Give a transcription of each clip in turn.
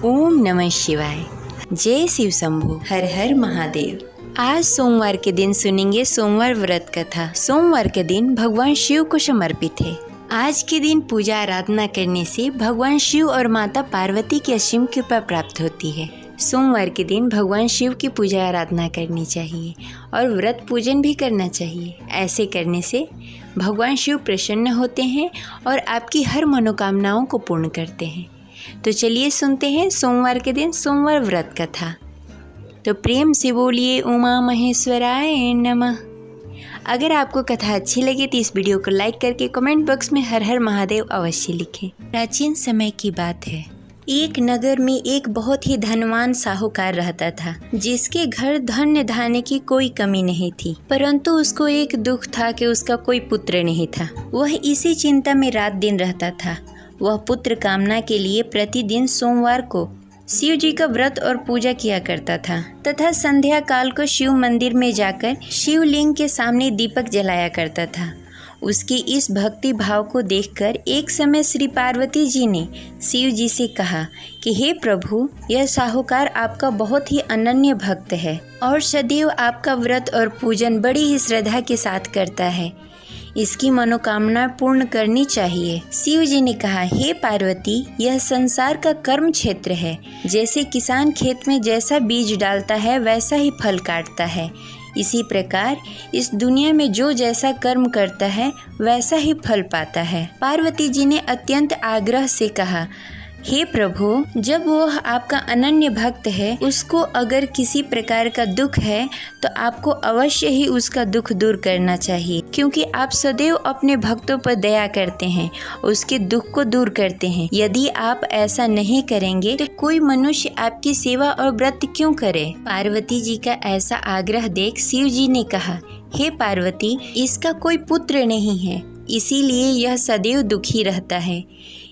ओम नमः शिवाय। जय शिव शंभू। हर हर महादेव। आज सोमवार के दिन सुनेंगे सोमवार व्रत कथा। सोमवार के दिन भगवान शिव को समर्पित है। आज के दिन पूजा आराधना करने से भगवान शिव और माता पार्वती की असीम कृपा प्राप्त होती है। सोमवार के दिन भगवान शिव की पूजा आराधना करनी चाहिए और व्रत पूजन भी करना चाहिए। ऐसे करने से भगवान शिव प्रसन्न होते हैं और आपकी हर मनोकामनाओं को पूर्ण करते हैं। तो चलिए सुनते हैं सोमवार के दिन सोमवार व्रत कथा। तो प्रेम से बोलिए उमा महेश्वराय नमः। अगर आपको कथा अच्छी लगे तो इस वीडियो को लाइक करके कमेंट बॉक्स में हर हर महादेव अवश्य लिखें। प्राचीन समय की बात है। एक नगर में एक बहुत ही धनवान साहूकार रहता था, जिसके घर धन्य धान्य की कोई कमी नहीं थी। परंतु उसको एक दुख था कि उसका कोई पुत्र नहीं था। वह इसी चिंता में रात दिन रहता था। वह पुत्र कामना के लिए प्रतिदिन सोमवार को शिव जी का व्रत और पूजा किया करता था तथा संध्या काल को शिव मंदिर में जाकर शिवलिंग के सामने दीपक जलाया करता था। उसके इस भक्ति भाव को देखकर एक समय श्री पार्वती जी ने शिव जी से कहा कि हे प्रभु, यह साहूकार आपका बहुत ही अनन्य भक्त है और सदैव आपका व्रत और पूजन बड़ी ही श्रद्धा के साथ करता है। इसकी मनोकामना पूर्ण करनी चाहिए। शिव जी ने कहा, हे पार्वती, यह संसार का कर्म क्षेत्र है। जैसे किसान खेत में जैसा बीज डालता है वैसा ही फल काटता है, इसी प्रकार इस दुनिया में जो जैसा कर्म करता है वैसा ही फल पाता है। पार्वती जी ने अत्यंत आग्रह से कहा, हे प्रभु, जब वह आपका अनन्य भक्त है, उसको अगर किसी प्रकार का दुख है तो आपको अवश्य ही उसका दुख दूर करना चाहिए, क्योंकि आप सदैव अपने भक्तों पर दया करते हैं, उसके दुख को दूर करते हैं। यदि आप ऐसा नहीं करेंगे तो कोई मनुष्य आपकी सेवा और व्रत क्यों करे? पार्वती जी का ऐसा आग्रह देख शिव जी ने कहा, हे पार्वती, इसका कोई पुत्र नहीं है, इसीलिए यह सदैव दुखी रहता है।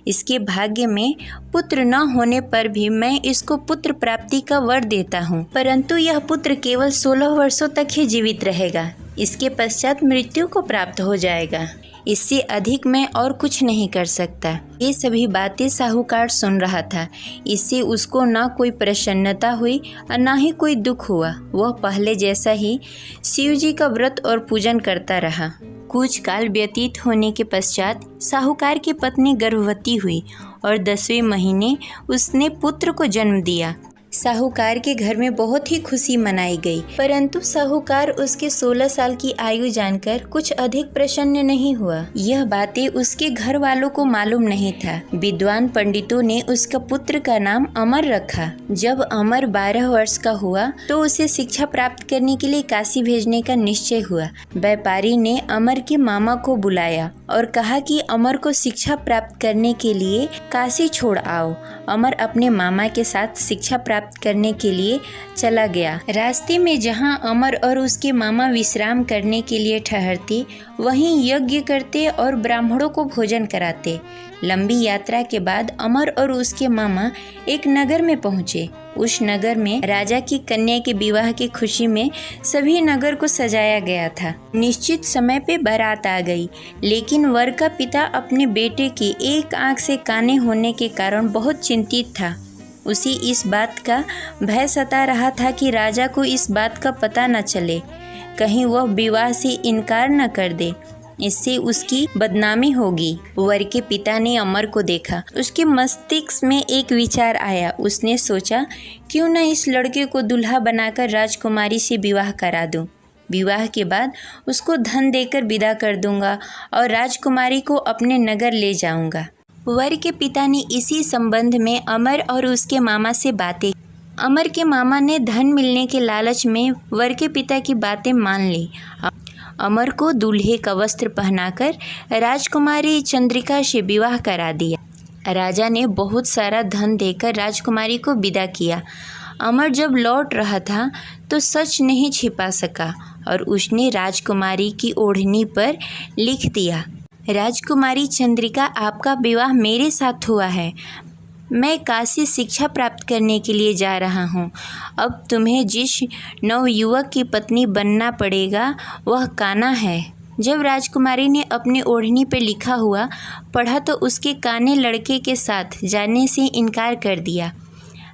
इसके भाग्य में पुत्र न होने पर भी मैं इसको पुत्र प्राप्ति का वर देता हूँ, परंतु यह पुत्र केवल 16 वर्षों तक ही जीवित रहेगा। इसके पश्चात मृत्यु को प्राप्त हो जाएगा। इससे अधिक मैं और कुछ नहीं कर सकता। ये सभी बातें साहूकार सुन रहा था। इससे उसको न कोई प्रसन्नता हुई और न ही कोई दुख हुआ। वह पहले जैसा ही शिव जी का व्रत और पूजन करता रहा। कुछ काल व्यतीत होने के पश्चात साहूकार की पत्नी गर्भवती हुई और 10वें महीने उसने पुत्र को जन्म दिया। साहूकार के घर में बहुत ही खुशी मनाई गई, परंतु साहूकार उसके 16 साल की आयु जानकर कुछ अधिक प्रसन्न नहीं हुआ। यह बातें उसके घर वालों को मालूम नहीं था। विद्वान पंडितों ने उसका पुत्र का नाम अमर रखा। जब अमर 12 वर्ष का हुआ तो उसे शिक्षा प्राप्त करने के लिए काशी भेजने का निश्चय हुआ। व्यापारी ने अमर के मामा को बुलाया और कहा कि अमर को शिक्षा प्राप्त करने के लिए काशी छोड़ आओ। अमर अपने मामा के साथ शिक्षा प्राप्त करने के लिए चला गया। रास्ते में जहां अमर और उसके मामा विश्राम करने के लिए ठहरते, वहीं यज्ञ करते और ब्राह्मणों को भोजन कराते। लंबी यात्रा के बाद अमर और उसके मामा एक नगर में पहुंचे। उस नगर में राजा की कन्या के विवाह की खुशी में सभी नगर को सजाया गया था। निश्चित समय पे बारात आ गई, लेकिन वर का पिता अपने बेटे के एक आंख से काने होने के कारण बहुत चिंतित था। उसे इस बात का भय सता रहा था कि राजा को इस बात का पता न चले, कहीं वह विवाह से इनकार न कर दे, इससे उसकी बदनामी होगी। वर के पिता ने अमर को देखा। उसके मस्तिष्क में एक विचार आया। उसने सोचा, क्यों न इस लड़के को दूल्हा बनाकर राजकुमारी से विवाह करा दूं। विवाह के बाद उसको धन देकर विदा कर दूंगा और राजकुमारी को अपने नगर ले जाऊंगा। वर के पिता ने इसी संबंध में अमर और उसके मामा से बातें। अमर के मामा ने धन मिलने के लालच में वर के पिता की बातें मान ली। अमर को दूल्हे का वस्त्र पहनाकर राजकुमारी चंद्रिका से विवाह करा दिया। राजा ने बहुत सारा धन देकर राजकुमारी को विदा किया। अमर जब लौट रहा था तो सच नहीं छिपा सका और उसने राजकुमारी की ओढ़नी पर लिख दिया, राजकुमारी चंद्रिका, आपका विवाह मेरे साथ हुआ है। मैं काशी शिक्षा प्राप्त करने के लिए जा रहा हूँ। अब तुम्हें जिस नवयुवक की पत्नी बनना पड़ेगा वह काना है। जब राजकुमारी ने अपनी ओढ़नी पर लिखा हुआ पढ़ा तो उसके काने लड़के के साथ जाने से इनकार कर दिया।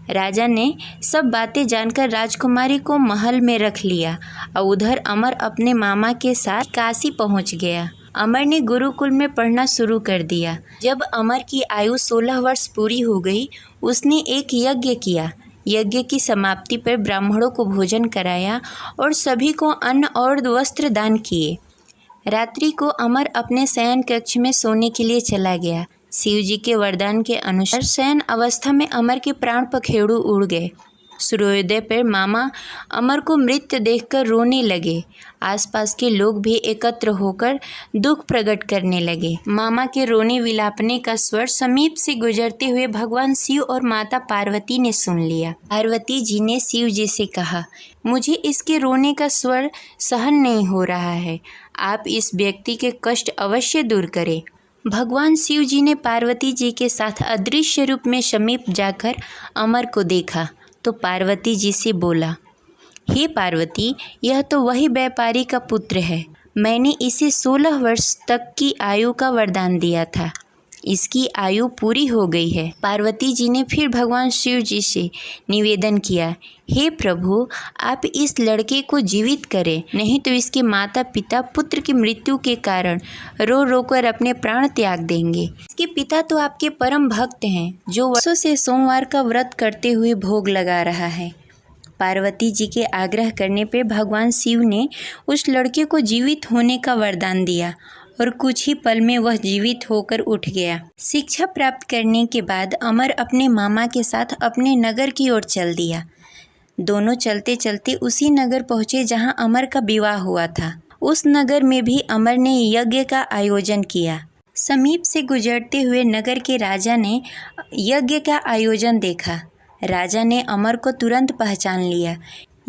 राजा ने सब बातें जानकर राजकुमारी को महल में रख लिया और उधर अमर अपने मामा के साथ काशी पहुंच गया। अमर ने गुरुकुल में पढ़ना शुरू कर दिया। जब अमर की आयु 16 वर्ष पूरी हो गई, उसने एक यज्ञ किया। यज्ञ की समाप्ति पर ब्राह्मणों को भोजन कराया और सभी को अन्न और वस्त्र दान किए। रात्रि को अमर अपने शयन कक्ष में सोने के लिए चला गया। शिव जी के वरदान के अनुसार शयन अवस्था में अमर के प्राण पखेरु उड़ गए। सूर्योदय पर मामा अमर को मृत देखकर रोने लगे। आसपास के लोग भी एकत्र होकर दुख प्रकट करने लगे। मामा के रोने विलापने का स्वर समीप से गुजरते हुए भगवान शिव और माता पार्वती ने सुन लिया। पार्वती जी ने शिव जी से कहा, मुझे इसके रोने का स्वर सहन नहीं हो रहा है, आप इस व्यक्ति के कष्ट अवश्य दूर करें। भगवान शिव जी ने पार्वती जी के साथ अदृश्य रूप में समीप जाकर अमर को देखा तो पार्वती जी से बोला, हे पार्वती, यह तो वही व्यापारी का पुत्र है। मैंने इसे 16 वर्ष तक की आयु का वरदान दिया था। इसकी आयु पूरी हो गई है। पार्वती जी ने फिर भगवान शिव जी से निवेदन किया, हे प्रभु, आप इस लड़के को जीवित करें, नहीं तो इसके माता पिता पुत्र की मृत्यु के कारण रो रो कर अपने प्राण त्याग देंगे। इसके पिता तो आपके परम भक्त हैं, जो वर्षों से सोमवार का व्रत करते हुए भोग लगा रहा है। पार्वती जी के आग्रह करने पर भगवान शिव ने उस लड़के को जीवित होने का वरदान दिया और कुछ ही पल में वह जीवित होकर उठ गया। शिक्षा प्राप्त करने के बाद अमर अपने मामा के साथ अपने नगर की ओर चल दिया। दोनों चलते चलते उसी नगर पहुँचे जहाँ अमर का विवाह हुआ था। उस नगर में भी अमर ने यज्ञ का आयोजन किया। समीप से गुजरते हुए नगर के राजा ने यज्ञ का आयोजन देखा। राजा ने अमर को तुरंत पहचान लिया।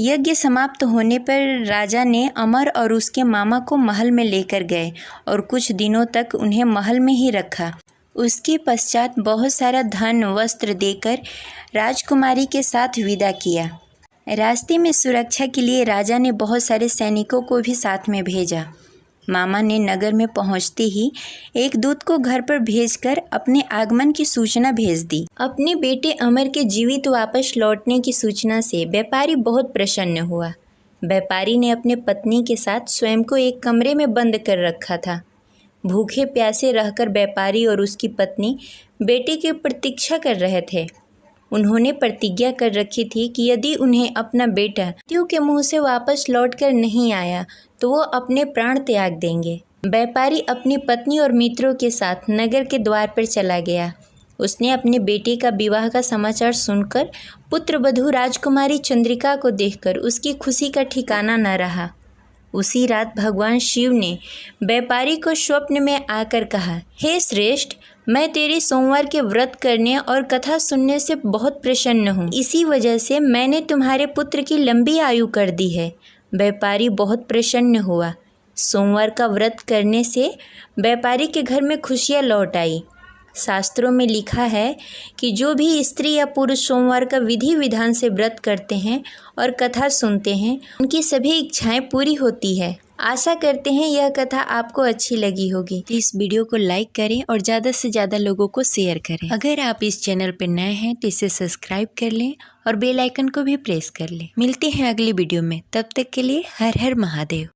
यज्ञ समाप्त होने पर राजा ने अमर और उसके मामा को महल में लेकर गए और कुछ दिनों तक उन्हें महल में ही रखा। उसके पश्चात बहुत सारा धन वस्त्र देकर राजकुमारी के साथ विदा किया। रास्ते में सुरक्षा के लिए राजा ने बहुत सारे सैनिकों को भी साथ में भेजा। मामा ने नगर में पहुंचते ही एक दूत को घर पर भेजकर अपने आगमन की सूचना भेज दी। अपने बेटे अमर के जीवित वापस लौटने की सूचना से व्यापारी बहुत प्रसन्न हुआ। व्यापारी ने अपने पत्नी के साथ स्वयं को एक कमरे में बंद कर रखा था। भूखे प्यासे रहकर व्यापारी और उसकी पत्नी बेटे की प्रतीक्षा कर रहे थे। उन्होंने प्रतिज्ञा कर रखी थी कि यदि उन्हें अपना बेटा मृत्यु के मुंह से वापस लौटकर नहीं आया तो वो अपने प्राण त्याग देंगे। व्यापारी अपनी पत्नी और मित्रों के साथ नगर के द्वार पर चला गया। उसने अपने बेटे का विवाह का समाचार सुनकर पुत्रवधू राजकुमारी चंद्रिका को देखकर उसकी खुशी का ठिकाना न रहा। उसी रात भगवान शिव ने व्यापारी को स्वप्न में आकर कहा, हे श्रेष्ठ, मैं तेरी सोमवार के व्रत करने और कथा सुनने से बहुत प्रसन्न हूँ। इसी वजह से मैंने तुम्हारे पुत्र की लंबी आयु कर दी है। व्यापारी बहुत प्रसन्न हुआ। सोमवार का व्रत करने से व्यापारी के घर में खुशियाँ लौट आई। शास्त्रों में लिखा है कि जो भी स्त्री या पुरुष सोमवार का विधि विधान से व्रत करते हैं और कथा सुनते हैं, उनकी सभी इच्छाएं पूरी होती है। आशा करते हैं यह कथा आपको अच्छी लगी होगी। तो इस वीडियो को लाइक करें और ज़्यादा से ज़्यादा लोगों को शेयर करें। अगर आप इस चैनल पर नए हैं तो इसे सब्सक्राइब कर लें और बेल आइकन को भी प्रेस कर लें। मिलते हैं अगली वीडियो में, तब तक के लिए हर हर महादेव।